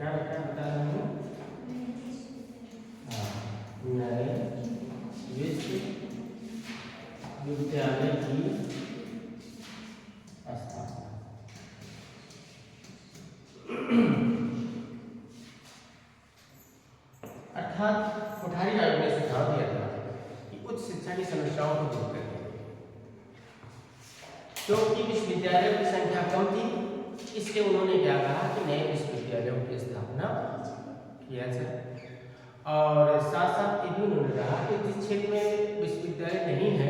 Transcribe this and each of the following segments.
क्या रखा है बता रहा हूँ। हाँ, नए विश्वविद्यालय की स्थापना। अर्थात कोठारी आयोग ने सुझाव दिया था कि उच्च शिक्षा की समस्याओं को दूर करें, क्योंकि विश्वविद्यालयों की संख्या कम थी, इसलिए उन्होंने क्या कहा कि नए विश्वविद्यालयों की स्थापना किया जाए। और साथ साथ ये भी उन्होंने कहा कि जिस क्षेत्र में विश्वविद्यालय नहीं है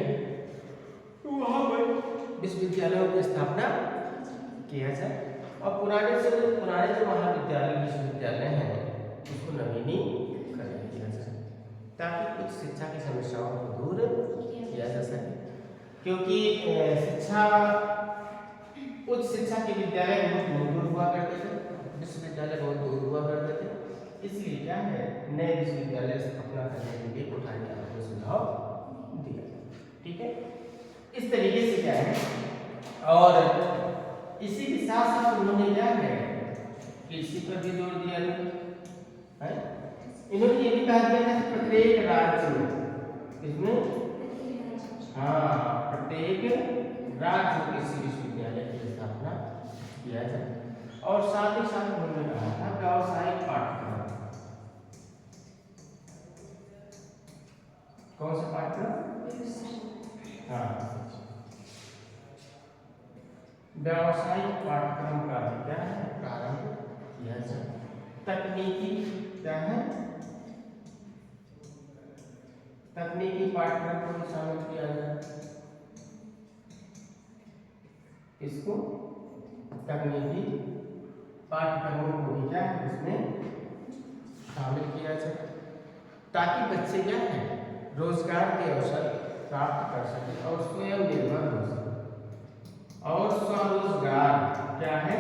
तो वहाँ पर विश्वविद्यालयों की स्थापना किया जाए, और पुराने जो महाविद्यालय विश्वविद्यालय हैं उसको नवीनीकरण किया जाए, ताकि उच्च शिक्षा की समस्याओं को दूर किया जा सके। क्योंकि उच्च शिक्षा के विद्यालय बहुत दूर हुआ करते थे, विश्वविद्यालय बहुत दूर हुआ करते थे, इसलिए क्या है नए विश्वविद्यालय स्थापना करने के लिए कोठारी आयोग ने सुझाव दिया। ठीक है, इस तरीके से क्या है। और इसी के साथ साथ उन्होंने क्या है कृषि पर भी जोर दिया है। इन्होंने ये भी कहा दिया था कि प्रत्येक राज्य में, इसमें प्रत्येक राज्य में कृषि विश्वविद्यालय की स्थापना किया जाए। और साथ ही साथ उन्होंने कहा था व्यावसायिक पाठ्यक्रम। कौन सा पाठ्यक्रम? व्यावसायिक पाठ्यक्रम का भी क्या है प्रारंभ किया जाए। तकनीकी क्या है, तकनीकी पाठ्यक्रम को भी शामिल किया जाए। इसको तकनीकी पाठ्यक्रमों को भी क्या है इसमें शामिल किया जाए, ताकि बच्चे क्या है रोजगार के अवसर प्राप्त कर सके और स्वयं निर्भर हो सके। और स्वरोजगार क्या है,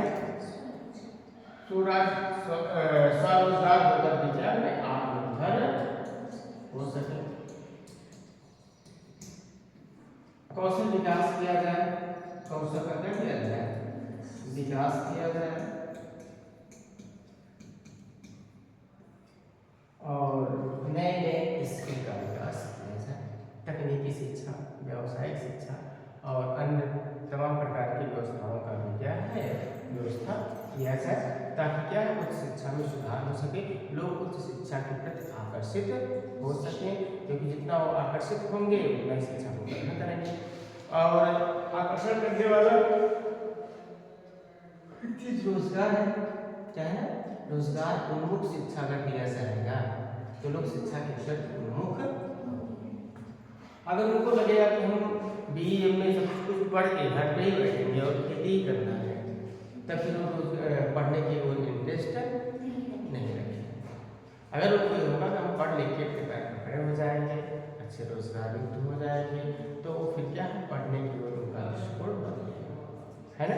स्वरोजगार होकर विचार में आत्मनिर्भर हो सके। कौशल विकास किया जाए, कौशल का क्या किया जाए विकास किया जाए। और नए नए स्किल का विकास किया जाए। तकनीकी शिक्षा, व्यावसायिक शिक्षा और अन्य तमाम प्रकार की व्यवस्थाओं का भी क्या है व्यवस्था किया जाए, ताकि क्या है उच्च शिक्षा में सुधार हो सके, लोग उच्च शिक्षा के प्रति आकर्षित हो सकें, क्योंकि जितना वो आकर्षित होंगे उतना ही शिक्षा को ग्रहण करेंगे। और आकर्षण करने वाला चीज रोजगार है, क्या है रोजगार उन्मुख शिक्षा अगर दिया जाएगा तो लोग शिक्षा के प्रति उन्मुख। अगर उनको लगेगा कि हम BA में सब कुछ पढ़ के घर पे ही बैठेंगे और खेती ही करना है, तब फिर वो पढ़ने की वो इंटरेस्ट नहीं रखेंगे। अगर उनको ये होगा कि हम पढ़ लिख के पैर पर खड़े हो जाएंगे, अच्छे रोजगार युक्त हो जाएंगे, तो वो फिर क्या है पढ़ने की ओर उनका दृष्टिकोण बदलेगा, है ना।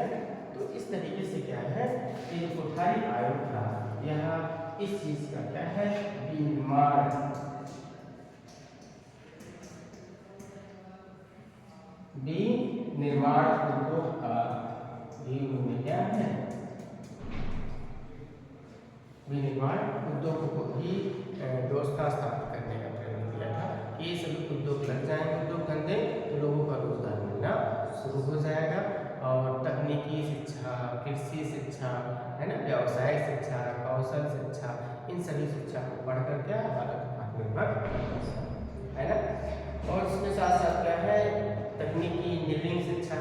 तो इस तरीके से क्या है कि कोठारी आयोग था यहाँ इस चीज का क्या है विनिर्माण उद्योग का भी उन्होंने क्या है विनिर्माण उद्योग को भी व्यवस्था स्थापित करने का प्रयत्न किया था कि ये सभी उद्योग लग जाएंगे, उद्योग धंधे, तो लोगों का रोजगार मिलना शुरू हो जाएगा। और तकनीकी शिक्षा, कृषि शिक्षा, है ना, व्यावसायिक शिक्षा, कौशल शिक्षा, इन सभी शिक्षा को पढ़कर क्या भारत आत्मनिर्भर है ना। और इसके साथ साथ क्या है तकनीकी इंजीनियरिंग शिक्षा,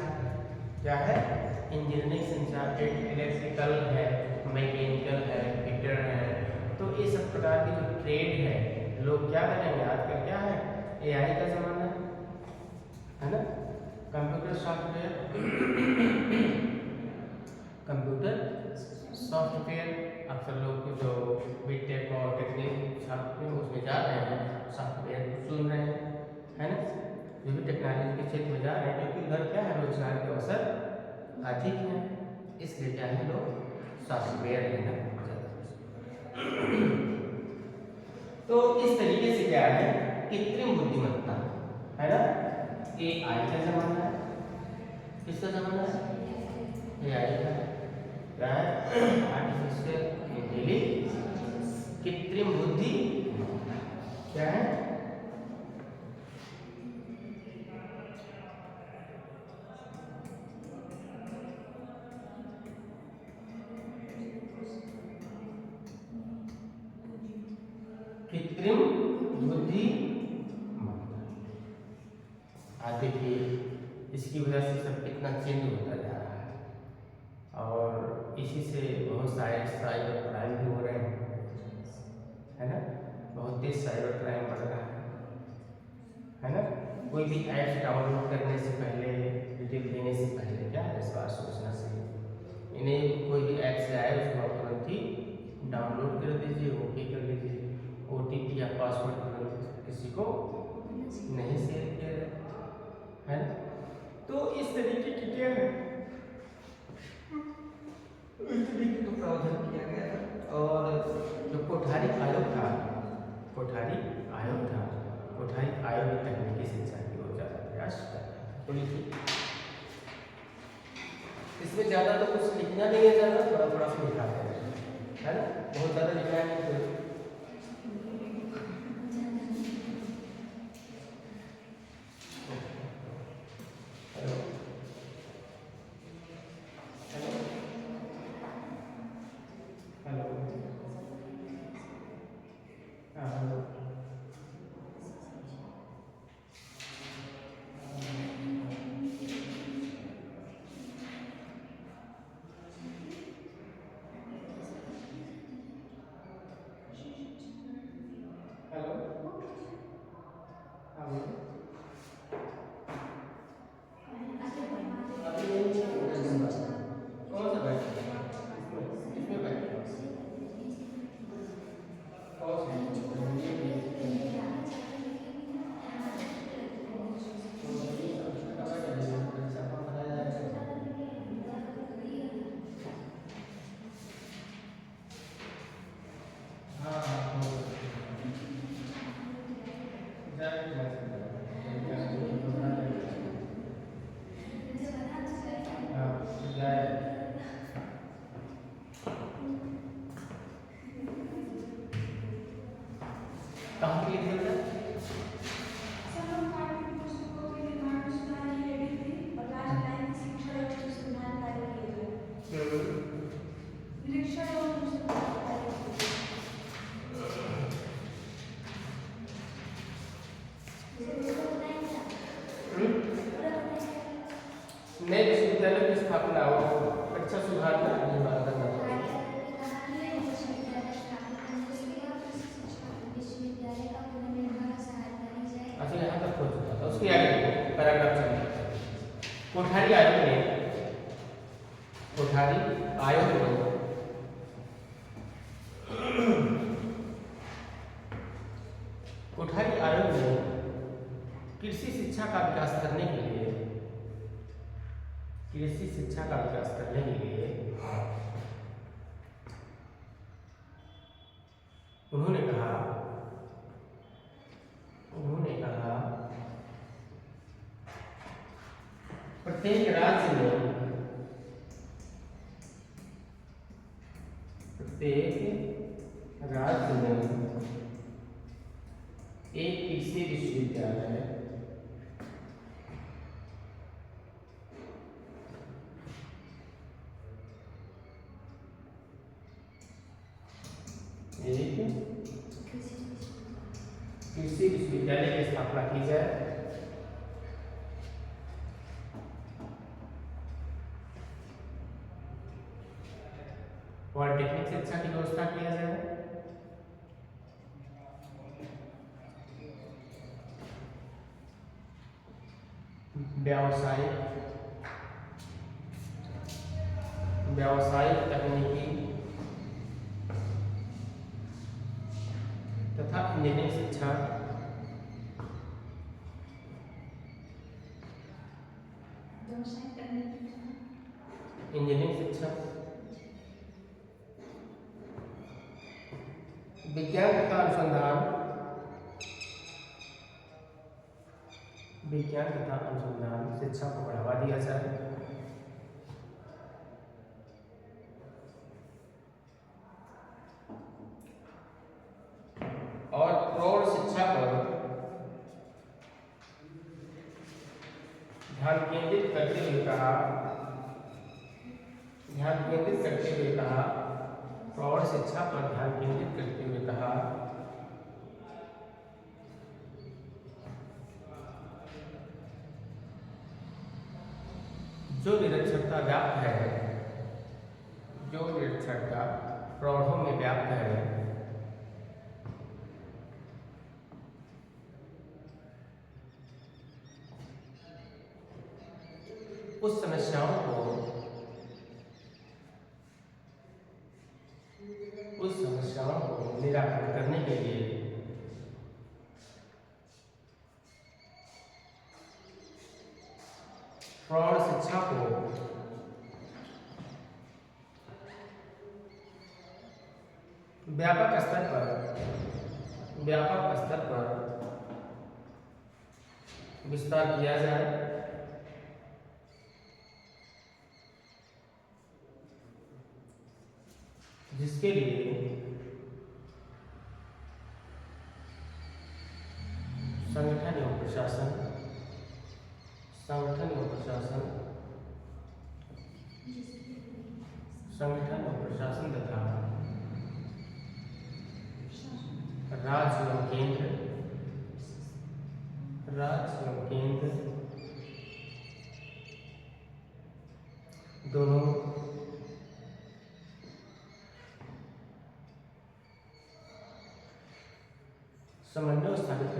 क्या है इंजीनियरिंग शिक्षा, इलेक्ट्रिकल है, मैकेनिकल है, फिटर है, तो ये सब प्रकार की जो ट्रेड है लोग क्या करेंगे आजकल क्या है AI का जमाना है ना, कंप्यूटर सॉफ्टवेयर अक्सर लोग जो बीटेक और टेक्निक छात्र उसमें जा रहे हैं, सॉफ्टवेयर चुन रहे हैं, है ना, जो भी टेक्नोलॉजी के क्षेत्र में जा रहे हैं, क्योंकि उधर क्या है रोजगार के अवसर अधिक हैं, इसलिए क्या है लोग सॉफ्टवेयर लेना ज़्यादा। तो इस तरीके से क्या है कृत्रिम बुद्धिमत्ता है ना, AI का जमाना है, किसका जमाना है AI का, क्या है आर्टिफिशियल इंटेलिजेंस कृत्रिम बुद्धि क्या है? कृत्रिम बुद्धि। आज देखिए इसकी वजह से सब कितना चेंज होता जा रहा है और इसी से बहुत सारे साइबर क्राइम भी हो रहे हैं, है ना। बहुत तेज साइबर क्राइम बढ़ रहा है ना। कोई भी ऐप्स डाउनलोड करने से पहले, डिटेल देने से पहले क्या है, इस बार सोचना चाहिए। इन्हें कोई भी ऐप से आए उसको आप तुरंत ही डाउनलोड कर दीजिए, ओके कर लीजिए। OTP या पासवर्ड तुरंत किसी को नहीं शेयर किया जाए, है ना। तो इस तरीके की क्या है, इस तरीके का प्रावधान किया गया था। और जो कोठारी आयोग था, कोठारी आयोग था, कोठारी आयोग तकनीकी शिक्षा की ओर ज़्यादा प्रयास कर रहा है। तो लिखिए, इसमें ज़्यादा तो कुछ लिखना नहीं है, ज़्यादा थोड़ा थोड़ा सा लिखाते हैं, है ना। बहुत ज़्यादा लिखना नहीं है। हेलो, हाँ बोलिए। कौन सा बैठ, इसमें बैठ, कहाँ के लिए बोल नए विश्वविद्यालय की स्थापना हो, अच्छा सुधारना अनिवार्य करना। अच्छा यहाँ तक हो चुका था, उसके आगे देखो पैराग्राफ चलिए। कोठारी आयोग ने, कोठारी आयोग ने कोठारी आयोग ने कृषि शिक्षा का विकास करने के लिए, कृषि शिक्षा का विकास करने के लिए उन्होंने कहा प्रत्येक राज्य में, प्रत्येक राज्य में एक कृषि विश्वविद्यालय, एक कृषि विश्वविद्यालय की स्थापना की जाए पॉलिटेक्निक शिक्षा की व्यवस्था किया जाए, व्यावसायिक तकनीकी तथा इंजीनियरिंग शिक्षा, इंजीनियरिंग शिक्षा, विज्ञान तथा अनुसंधान, विज्ञान तथा अनुसंधान शिक्षा को बढ़ावा दिया जाए, शिक्षा पर ध्यान केंद्रित करते हुए कहा, प्रौढ़ शिक्षा पर ध्यान केंद्रित करते हुए कहा जो निरक्षरता व्याप्त है, प्रौढ़ों में व्याप्त है, उस समस्याओं को निराकरण करने के लिए प्रौढ़ शिक्षा को व्यापक स्तर पर विस्तार किया जाए, जिसके लिए संगठन एवं प्रशासन तथा राज्य एवं केंद्र दोनों समन्वय स्थापित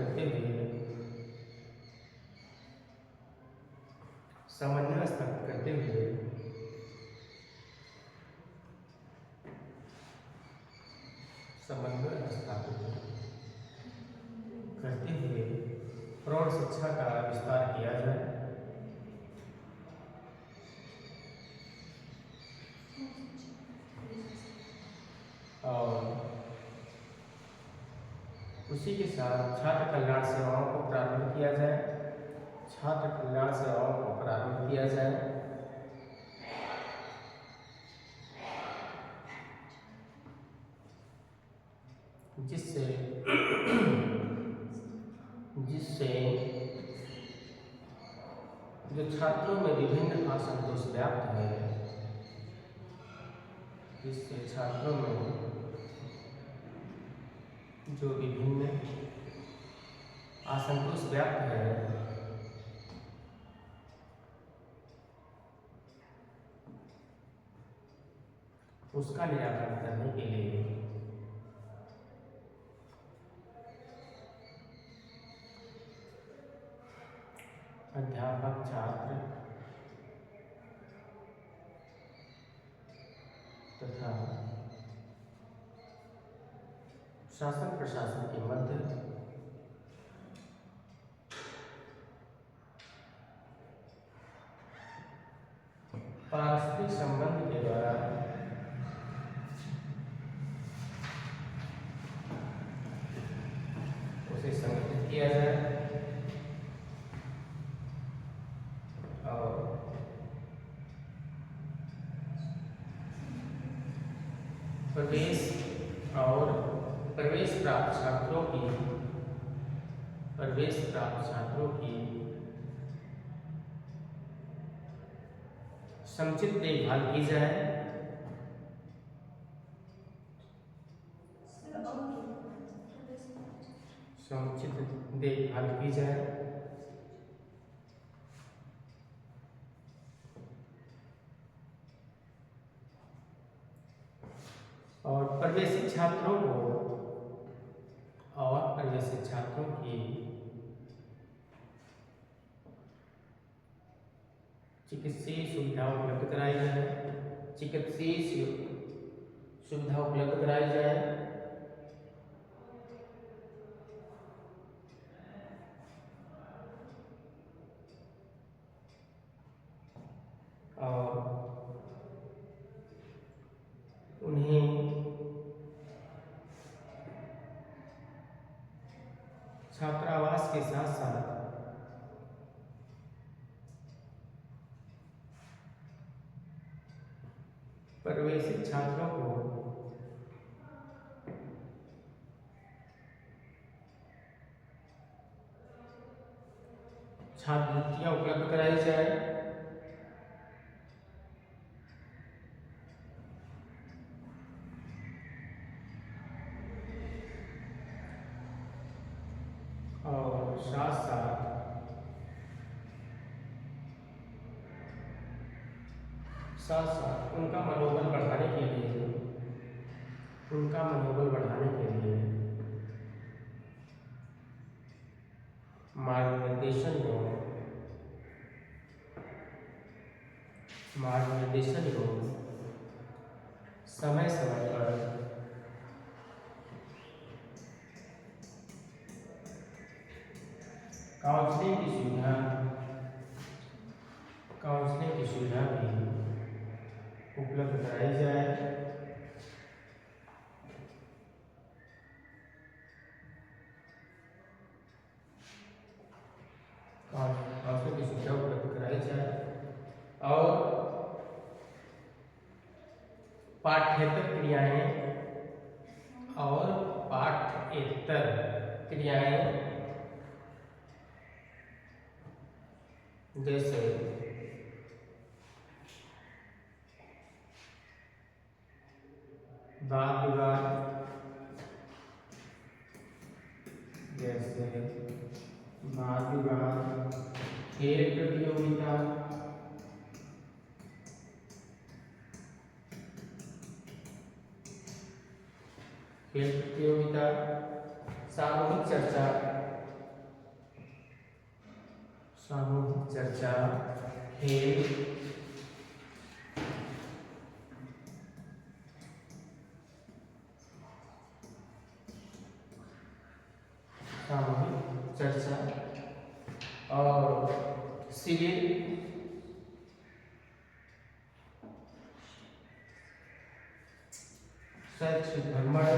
करते हुए प्रौढ़ शिक्षा का विस्तार किया जाए और उसी के साथ छात्र कल्याण सेवाओं को प्रारंभ किया जाए, जिससे जो छात्रों में विभिन्न असंतोष व्याप्त है, उसका निराकरण करने के लिए अध्यापक, छात्र तथा शासन प्रशासन के मध्य पारस्परिक संबंध के द्वारा उसे संगठित किया जाए और प्रवेश प्राप्त छात्रों की समुचित देखभाल की जाए, और प्रवेशित छात्रों की चिकित्सीय सुविधा उपलब्ध कराई जाए, और उन्हें छात्रावास के साथ साथ प्रवेशित छात्रों को छात्रवृत्तियां उपलब्ध कराई जाए, और साथ साथ उनका मनोबल बढ़ाने के लिए मार्गदर्शन एवं समय समय पर काउंसलिंग की सुविधा भी उपलब्ध कराई जाए। काउंसलिंग की सुविधा उपलब्ध कराई जाए और पाठ्येतर क्रियाएं और पाठ्येतर क्रियाएं जैसे वाद विवाद, खेल प्रतियोगिता, सामूहिक चर्चा, खेल, सामूहिक चर्चा और शिविर, शैक्षिक भ्रमण,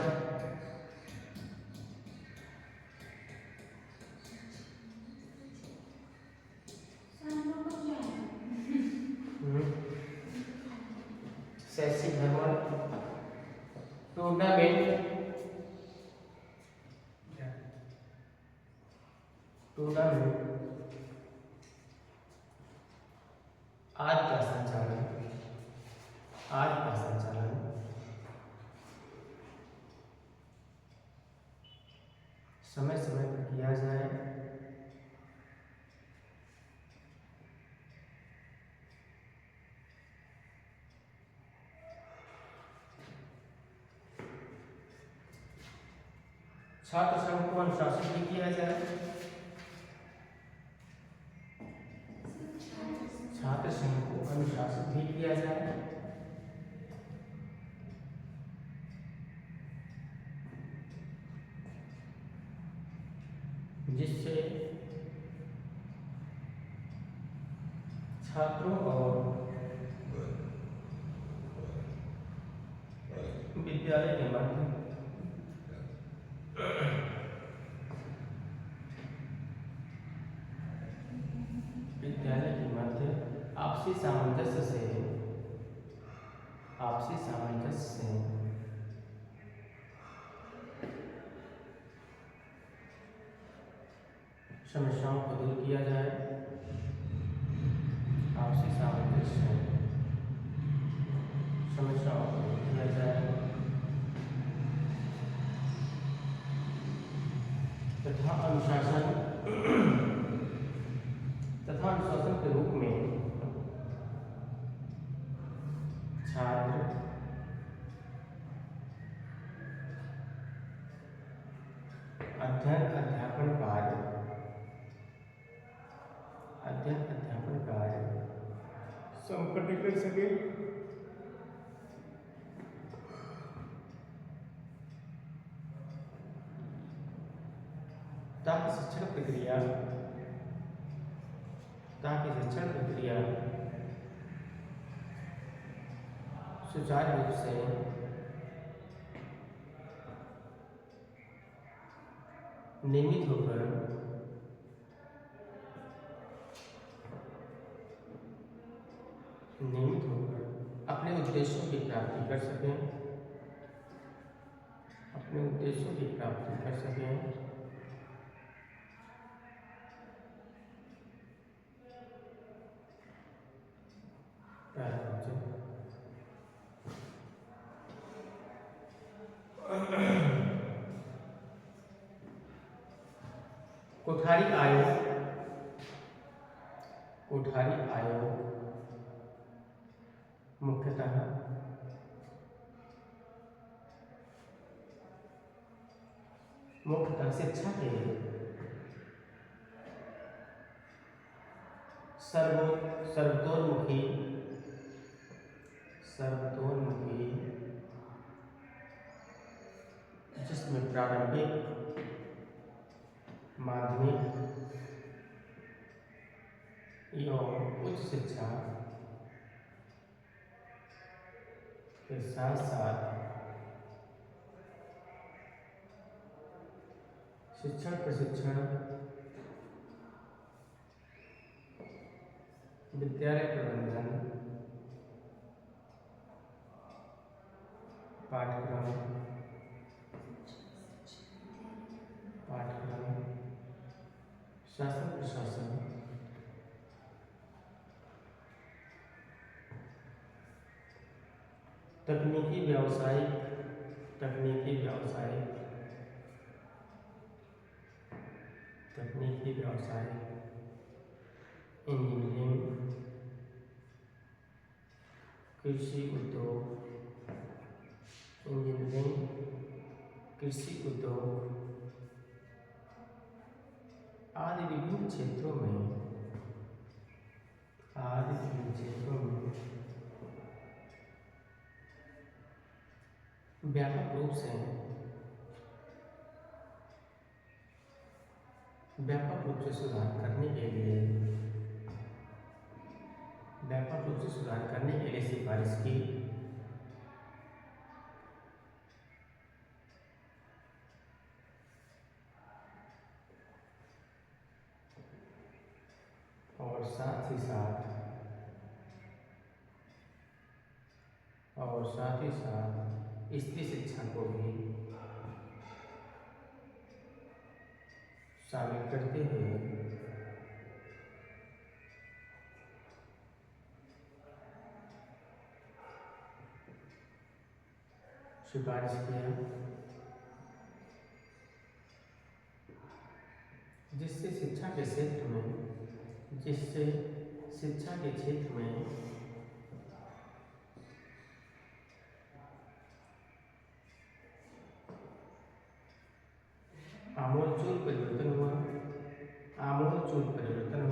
टूर्नामेंट आज का संचालन समय समय पर किया जाए। छात्र संघ को अनुशासित भी किया जाए। जिससे छात्रों और विद्यालय के मध्य आपसी सामंजस्य से समस्याओं को दूर किया जाए। आपसी सामंजस्य से समस्याओं को दूर किया जाए तथा अनुशासन के रूप में छात्र अध्ययन अध्यापन कार्य संपन्न कर सके। ताकि शिक्षण प्रक्रिया सुचारू रूप से नियमित होकर अपने उद्देश्यों की प्राप्ति कर सकें। कोठारी आयोग, कोठारी आयोग मुख्यतः शिक्षा के सर्वतोन्मुखी जिसमें प्रारंभिक, माध्यमिक एवं उच्च शिक्षा के साथ साथ शिक्षण प्रशिक्षण, विद्यालय प्रबंधन, पाठ्यक्रम, शासन प्रशासन, तकनीकी व्यावसायिक, इंजीनियरिंग, कृषि उद्योग आदि विभिन्न क्षेत्रों में व्यापक रूप से सुधार करने के लिए सिफारिश की। और साथ ही साथ स्त्री शिक्षा को भी शामिल करते हुए सिफारिश किया, जिससे शिक्षा के क्षेत्र में आमूलचूल परिवर्तन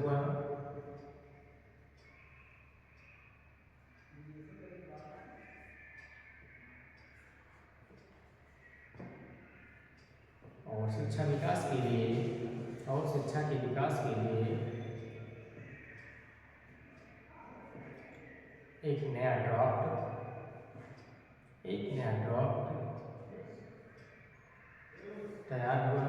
हुआ। और शिक्षा के विकास के लिए एक नया ड्राफ्ट तैयार हुआ,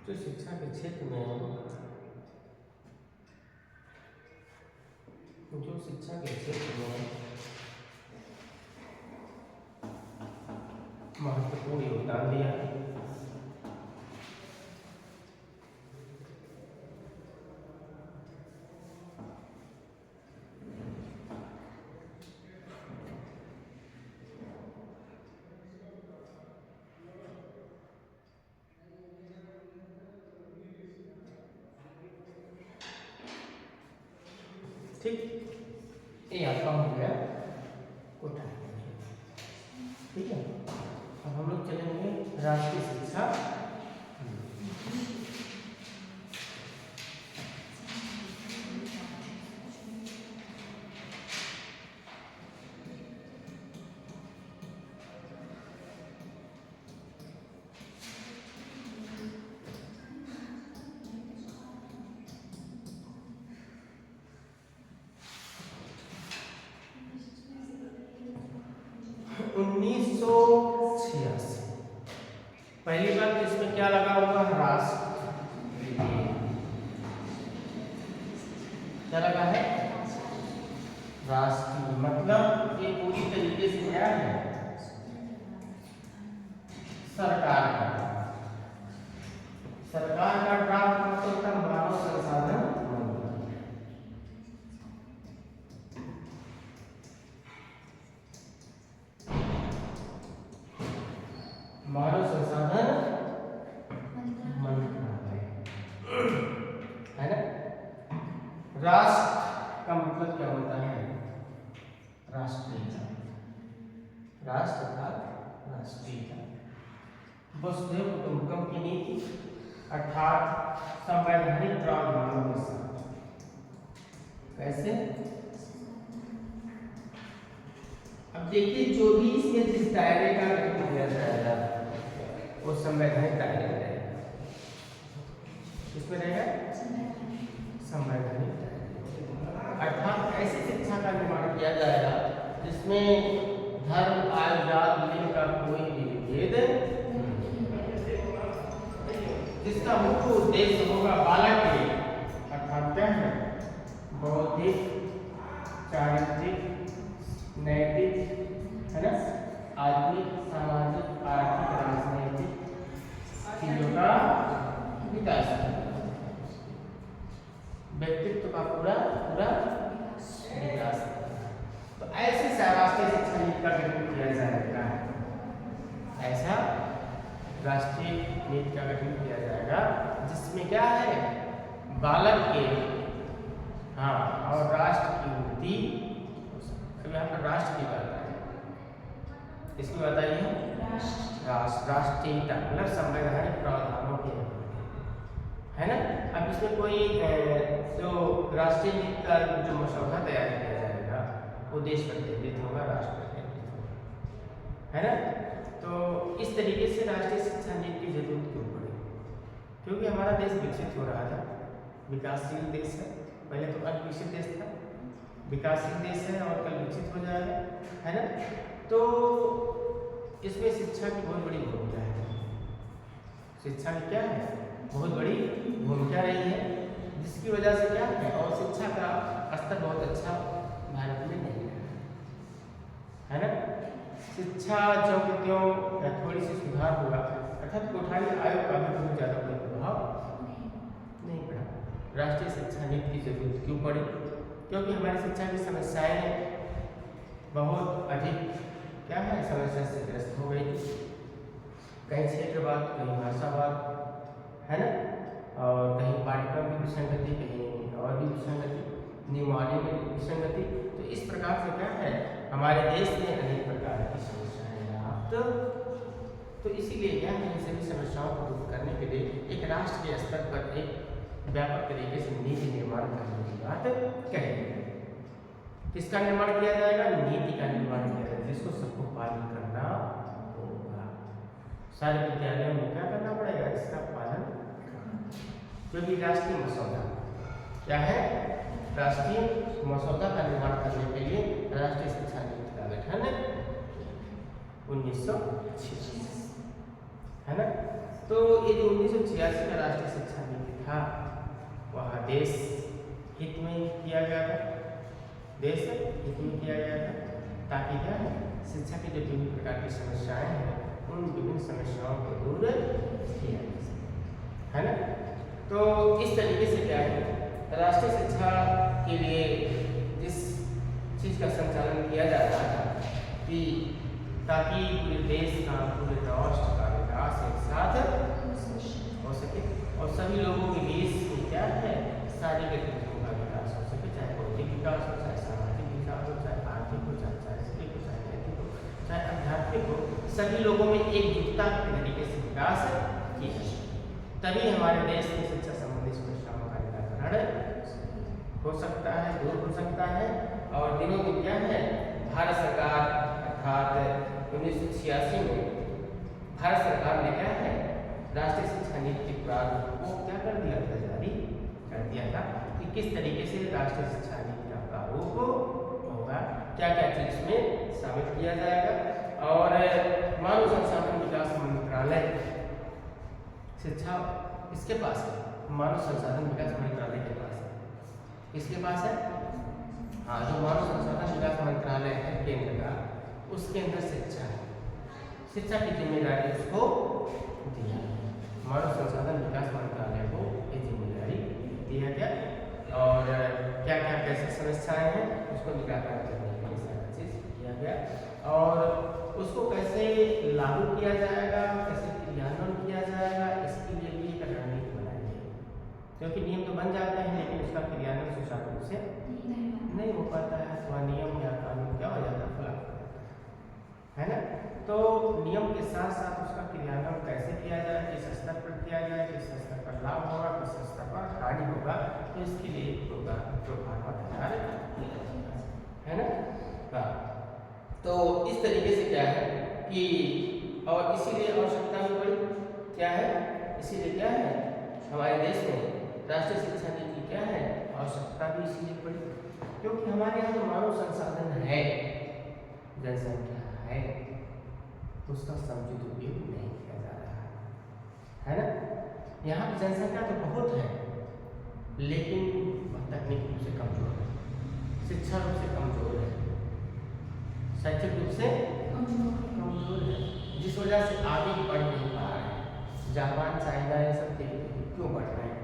जो शिक्षा के क्षेत्र में महत्वपूर्ण योगदान दिया। ठीक, ये आपका हो गया कोठारी। ठीक है, अब हम लोग चलेंगे राष्ट्रीय शिक्षा। पहली बात इसमें क्या लगा होगा, राष्ट्रीय। क्या लगा है, राष्ट्रीय, मतलब ये पूरी तरीके से क्या है, सरकार का ड्राफ्ट मतलब का मानव संसाधन राष्ट्रीयता, राष्ट्र अर्थात राष्ट्रीयता। वसुधैव कुटुंबकम की नीति अर्थात संवैधानिक प्रावधानों के साथ। कैसे? अब देखिए जो भी इसमें जिस दायरे का गठन किया जाएगा वो संवैधानिक दायरे में रहेगा। किसमें रहेगा? संवैधानिक दायरे। अर्थात ऐसी शिक्षा का निर्माण किया जाएगा जिसमें धर्म, आयु, जात, लिंग का कोई भी भेद, जिसका मुख्य उद्देश्य होगा बालक के अर्थात क्या है? बौद्धिक, चारित्रिक, नैतिक, है ना, आत्मिक, सामाजिक, आर्थिक, राजनीतिक चीजों का विकास, व्यक्तित्व का पूरा पूरा विकास। तो ऐसे राष्ट्रीय शिक्षा नीति का गठन किया जाएगा। ऐसा राष्ट्रीय नीति का गठन किया जाएगा जिसमें क्या है? बालक के और राष्ट्र की उन्नति। यहाँ पर राष्ट्र की बात है, इसकी बताइए राष्ट्रीयता मतलब संवैधानिक प्रावधानों के, है ना। अब इसमें कोई जो राष्ट्रीय नीति का जो मसौदा तैयार किया जाएगा वो देश पर केंद्रित होगा, राष्ट्र पर केंद्रित होगा, है ना। तो इस तरीके से राष्ट्रीय शिक्षा नीति की जरूरत क्यों पड़ी? क्योंकि हमारा देश विकसित हो रहा था, विकासशील देश है। पहले तो अविकसित देश था, विकासशील देश है और कल विकसित हो जाएगा, है ना। तो इसमें शिक्षा की बहुत बड़ी भूमिका है। शिक्षा की क्या है? बहुत बड़ी भूमिका रही है, जिसकी वजह से क्या है, और शिक्षा का स्तर बहुत अच्छा भारत में नहीं है ना। शिक्षा जो कि त्यों थोड़ी सी सुधार हुआ, अर्थात कोठारी आयोग का भी बहुत ज़्यादा कोई प्रभाव नहीं पड़ा। राष्ट्रीय शिक्षा नीति की जरूरत क्यों पड़ी? क्योंकि हमारी शिक्षा की समस्याएं बहुत अधिक क्या है, समस्या से ग्रस्त हो गई थी। कहीं क्षेत्रवाद, कहीं भाषावाद, है ना, और कहीं पाठ्यक्रम की विसंगति, कहीं और भी विसंगति, नियमावली में विसंगति। तो इस प्रकार से क्या है, हमारे देश में अनेक प्रकार की समस्याएं तो इसीलिए क्या है, इन सभी समस्याओं को दूर करने के लिए एक राष्ट्र के स्तर पर एक व्यापक तरीके से नीति निर्माण करने की बात कही है। किसका निर्माण किया जाएगा? नीति का निर्माण किया जाएगा, जिसको सबको पालन करना होगा। सारे विद्यालयों में क्या करना पड़ेगा? इसका पालन करना। क्योंकि राष्ट्रीय मसौदा क्या है? राष्ट्रीय मसौदा का निर्माण करने के लिए राष्ट्रीय शिक्षा नीति का गठन 1986, है ना। तो ये जो 1986 का राष्ट्रीय शिक्षा नीति था वह देश हित में किया गया था, देश हित में किया गया था, ताकि क्या है, शिक्षा की जो विभिन्न प्रकार की समस्याएं हैं उन विभिन्न समस्याओं को दूर किया जा सके, है ना। तो इस तरीके से क्या है, राष्ट्रीय शिक्षा के लिए जिस चीज़ का संचालन किया जा रहा था कि ताकि पूरे देश का, पूरे राष्ट्र का विकास एक साथ हो सके और सभी लोगों के बीच क्या है, सारी गतिविधियों का विकास हो सके, चाहे भौतिक विकास हो, चाहे सामाजिक विकास हो, चाहे आर्थिक हो, चाहे चारित्रिक हो, चाहे नैतिक हो, चाहे आध्यात्मिक हो, सभी लोगों में एकजुटता के तरीके से विकास किया जाए, तभी हमारे देश में शिक्षा संबंधी समस्याओं का निराकरण हो सकता है, दूर हो सकता है। और दिनों दिन क्या है, भारत सरकार अर्थात 1986 में भारत सरकार ने क्या है, राष्ट्रीय शिक्षा नीति के प्रारूप को क्या कर दिया था, जारी कर दिया था कि किस तरीके से राष्ट्रीय शिक्षा नीति का प्रारूप होगा, क्या क्या चीज इसमें शामिल किया जाएगा। और मानव संसाधन विकास मंत्रालय शिक्षा इसके पास है, मानव संसाधन विकास मंत्रालय के पास है, किसके पास है? हाँ, जो मानव संसाधन विकास मंत्रालय है केंद्र का, उसके अंदर शिक्षा है, शिक्षा की जिम्मेदारी उसको दिया, मानव संसाधन विकास मंत्रालय को ये जिम्मेदारी दिया गया। और क्या क्या कैसे समस्याएं हैं उसको निराकरण करने के लिए सारा चीज किया गया और उसको कैसे लागू किया जाएगा, कैसे क्रियान्वयन किया जाएगा, इसके लिए भी एक रणनीति बनाई गई। क्योंकि नियम तो बन जाते हैं लेकिन उसका क्रियान्वयन सुचारू रूप से नहीं हो पाता है, वह नियम या कानून क्या हो जाता है, नियम के साथ साथ उसका क्रियान्वयन कैसे किया जाए, किस स्तर पर किया जाए, किस स्तर पर लाभ होगा, किस स्तर पर हानि होगा, तो इसके लिए प्रोग्राम तैयार किया जाता है ना। हाँ, तो इस तरीके से क्या है कि और इसीलिए आवश्यकता भी पड़ी, क्या है, इसीलिए क्या है हमारे देश में राष्ट्रीय शिक्षा नीति क्या है, आवश्यकता भी इसीलिए पड़ी क्योंकि हमारे यहाँ जो मानव संसाधन है, जनसंख्या है, उसका समुचित उपयोग नहीं किया जा रहा है ना। यहाँ की जनसंख्या तो बहुत है लेकिन वह तकनीकी रूप से कमजोर है, शिक्षा रूप से कमजोर है, शैक्षिक रूप से कमजोर है, जिस वजह से आगे बढ़ नहीं पा रहे हैं। जापान, चाइना ये सब क्यों बढ़ रहे हैं,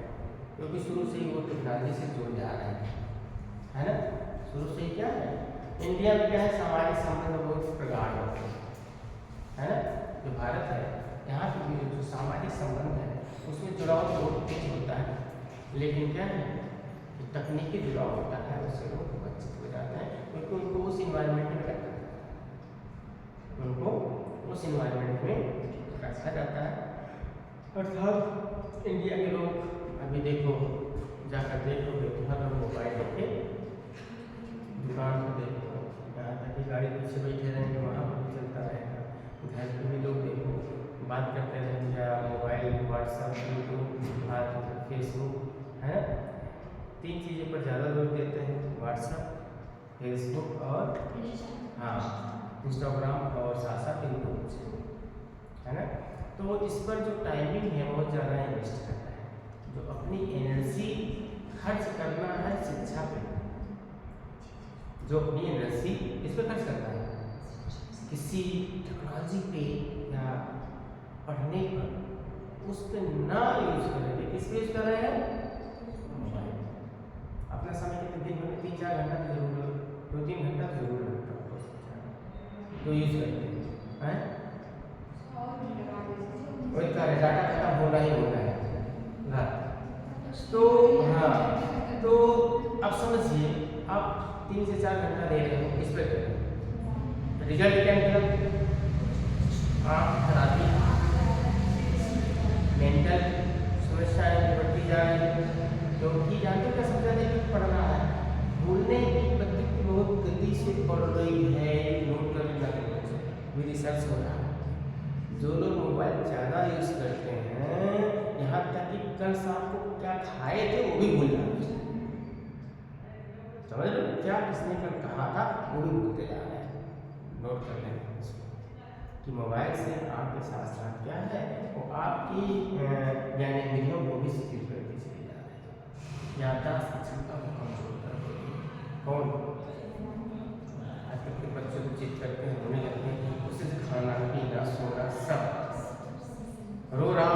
क्योंकि शुरू से ही वो टेक्नोलॉजी से जुड़ जा रहे हैं, है ना। शुरू से ही क्या है, इंडिया में क्या है, सामाजिक संबंध बहुत प्रगाढ़ होते हैं, है ना। जो भारत है यहाँ की भी जो सामाजिक संबंध है उसमें जुड़ाव बहुत तेज होता है, लेकिन क्या है जो तकनीकी जुड़ाव होता है उससे लोग वंचित हो जाते हैं क्योंकि उनको उस इन्वायरमेंट में रखा जाता है, उनको उस इन्वायरमेंट में रखा जाता है। अर्थात इंडिया के लोग अभी देखो जाकर देखोगे तो हर लोग मोबाइल लेके दुकान पर देखो, यहाँ तक कि गाड़ी पीछे बैठे रहेंगे वहाँ पर भी चलता रहेगा, घर पर भी लोग देखो बात करते रहेंगे या मोबाइल, व्हाट्सएप, यूट्यूब, फेसबुक, है ना। 3 चीज़ों पर ज़्यादा जोर देते हैं, व्हाट्सएप, फेसबुक और हाँ इंस्टाग्राम और साथ साथ यूट्यूब, है ना। तो इस पर जो टाइमिंग है बहुत ज़्यादा इन्वेस्ट करता है, जो अपनी एनर्जी खर्च करना है शिक्षा पे, जो अपनी एनर्जी इस पर खर्च करना है किसी टेक्नोलॉजी पे या पढ़ने पर, उस पर ना यूज करेंगे, किस पे यूज कर रहे हैं, मोबाइल। अपना समय कितने दिन में 3-4 घंटा की जरूरत, 2-3 घंटा जरूर लगता है तो यूज करते हैं, वही कार्य डाटा खत्म होना ही होना है। तो हाँ, तो अब समझिए आप 3 से 4 घंटा दे रहे हो इस पर, रिजल्ट क्या निकला, आँख खराबी, मेंटल समस्याएं बढ़ती जा रही है, क्योंकि जानते क्या सबसे ज़्यादा पढ़ना है, भूलने की प्रवृत्ति बहुत गति से बढ़ रही है, नोट कर लेना भी रिसर्च हो रहा है। जो लोग मोबाइल ज़्यादा यूज़ करते हैं, यहाँ तक कि कल शाम को क्या खाए थे वो भी भूल जाते हैं, समझ लो क्या किसने कल कहा था वो भी भूलते जा रहे हैं। नोट कर लें कि मोबाइल से आपके साथ साथ क्या है वो आपकी ज्ञानेंद्रियों को भी शिथिल करके चले जा रहे हैं, याददाश्त की क्षमता को कमजोर कर देते हैं। कौन, आजकल के बच्चों को जिद करते हैं, रोने लगते हैं, उससे खाना पीना सोना सब, रो रहा